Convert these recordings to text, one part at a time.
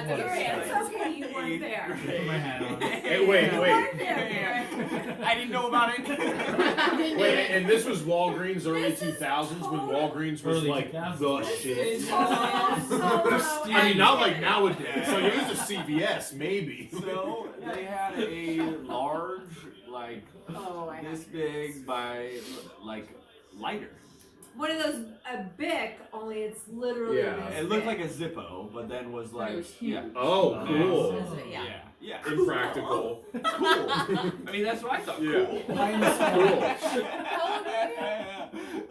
that's okay. It's okay, you weren't there. Put my hat on. Hey, You wait. weren't there. I didn't know about it. Wait, and this was Walgreens early This is 2000s when total- Walgreens was Early like 2000s. the shit. Oh, I mean, not like nowadays. Like it was a CVS, maybe. So they had a large, like Oh, I this have big by like lighter. One of those, a Bic, only it's literally Yeah. this It looked big. like a Zippo, but then was But it like was huge. yeah. Oh, cool. Yeah. Yeah. Impractical. Cool. I mean, that's what I thought. Yeah. Cool. Cool.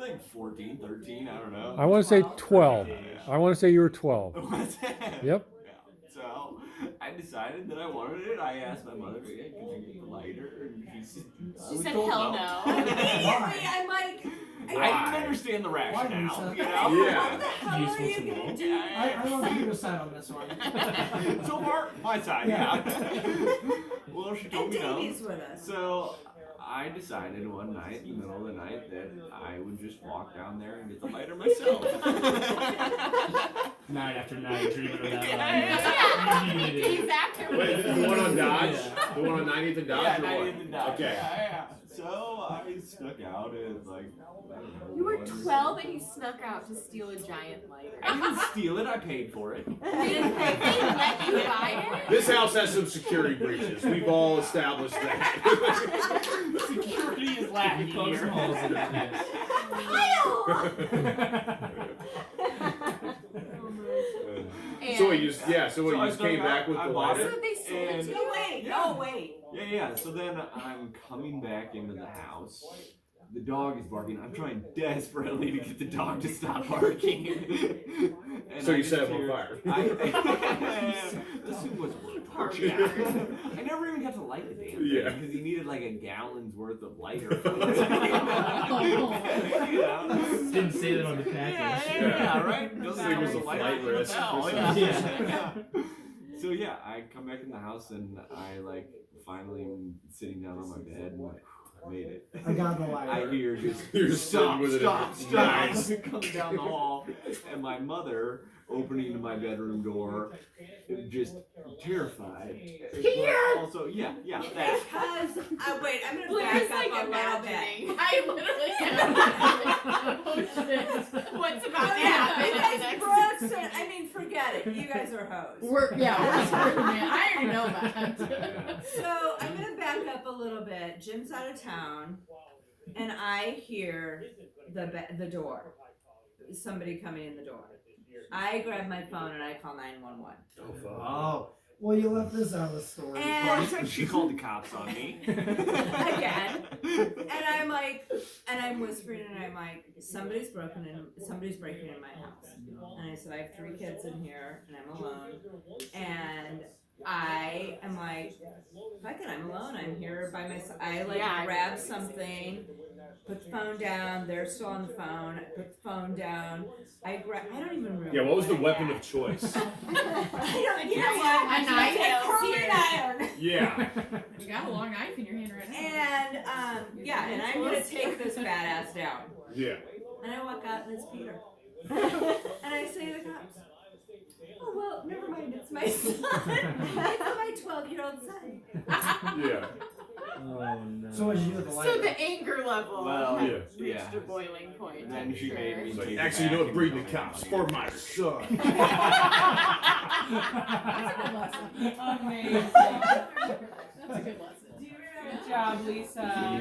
Like 14, 13, I don't know. I want to say 12. I want to say you were 12. What's that? Yep. Yeah. So I decided that I wanted it. I asked my mother, "Hey, can you get the lighter?" And She said, told hell no. Immediately, I'm like, I didn't understand the rationale. Lisa? You know? what Yeah. the hell are Useful you to gonna know. do? I want to your side on this one. So far, my side. Yeah. Well, she told And me no. Davey's with us. So I decided one night, in the middle of the night, that I would just walk down there and get the lighter myself. Night after night, dreaming of that Yeah. line. You needed Days it. after. Wait, the one on Dodge? Yeah. The one on 90th and Dodge? Yeah, or 90th what? and Dodge. Okay. Yeah. So I snuck out and like. I don't know, You were one- 12 and you snuck out to steal a giant lighter. I didn't steal it. I paid for it. They didn't let you buy it? This house has some security breaches. We've all established that. Security is lacking You poked some here. holes in that mess. And So what, you just, yeah, so what, So you I just snuck came out, back with I the bought lighter? So they sold it And- to you? Wait, Yeah. no, wait. Yeah. So then I'm coming back into the house. The dog is barking. I'm trying desperately to get the dog to stop barking. And So I you just set him on hear- fire. This thing was worth it. I never even got to light the damn thing Yeah. because he needed like a gallon's worth of lighter. You know? Didn't say that on the Yeah, package. right? This thing was a flight risk. Hell, or yeah. something. Yeah. So yeah, I come back in the house and I like finally am sitting down on my bed and like made it. I got the I lighter. hear just You're stop, sitting with it. stop, Nice. coming down the hall, and my mother opening my bedroom door, just terrified. Here! Also, yeah, that. Because, wait, I'm going to Blair's back like up a little bit. imagining. I literally am. Oh shit. What's about to happen You in the guys, next Brooks, and, I mean, forget it. You guys are hoes. we're screwed, man. I already know that. So I'm gonna back up a little bit. Jim's out of town, and I hear the door. Somebody coming in the door. I grab my phone and I call 911. Oh, fuck. Oh, Well, you left this out of the story. And she called the cops on me. again, and I'm like, and I'm whispering, and I'm like, somebody's breaking in my house. And I said, I have 3 kids in here, and I'm alone. And I am like, fuck it, I'm alone. I'm here by myself. I like Yeah, I grab know. something, put the phone down. They're still on the phone. I put the phone down. I don't even remember. Yeah, what was the I weapon had. of choice? I don't. You know A what? knife. A curling iron. Yeah. You got a long knife in your hand right now. And yeah, and I'm gonna take this badass down. Yeah. And I walk out and it's Peter. And I say to the cops, oh well, never mind, it's my son. It's my 12-year-old son. Yeah. Oh no. So what did you do with the lighter? So the anger level Well, has yeah. reached Yeah. a boiling point. And then I'm she sure. made me. It's like, take it actually, you know back what? and Breed the tell me cops how for to my do it. son. That's a good lesson. Amazing. That's a good lesson. Good job, Lisa.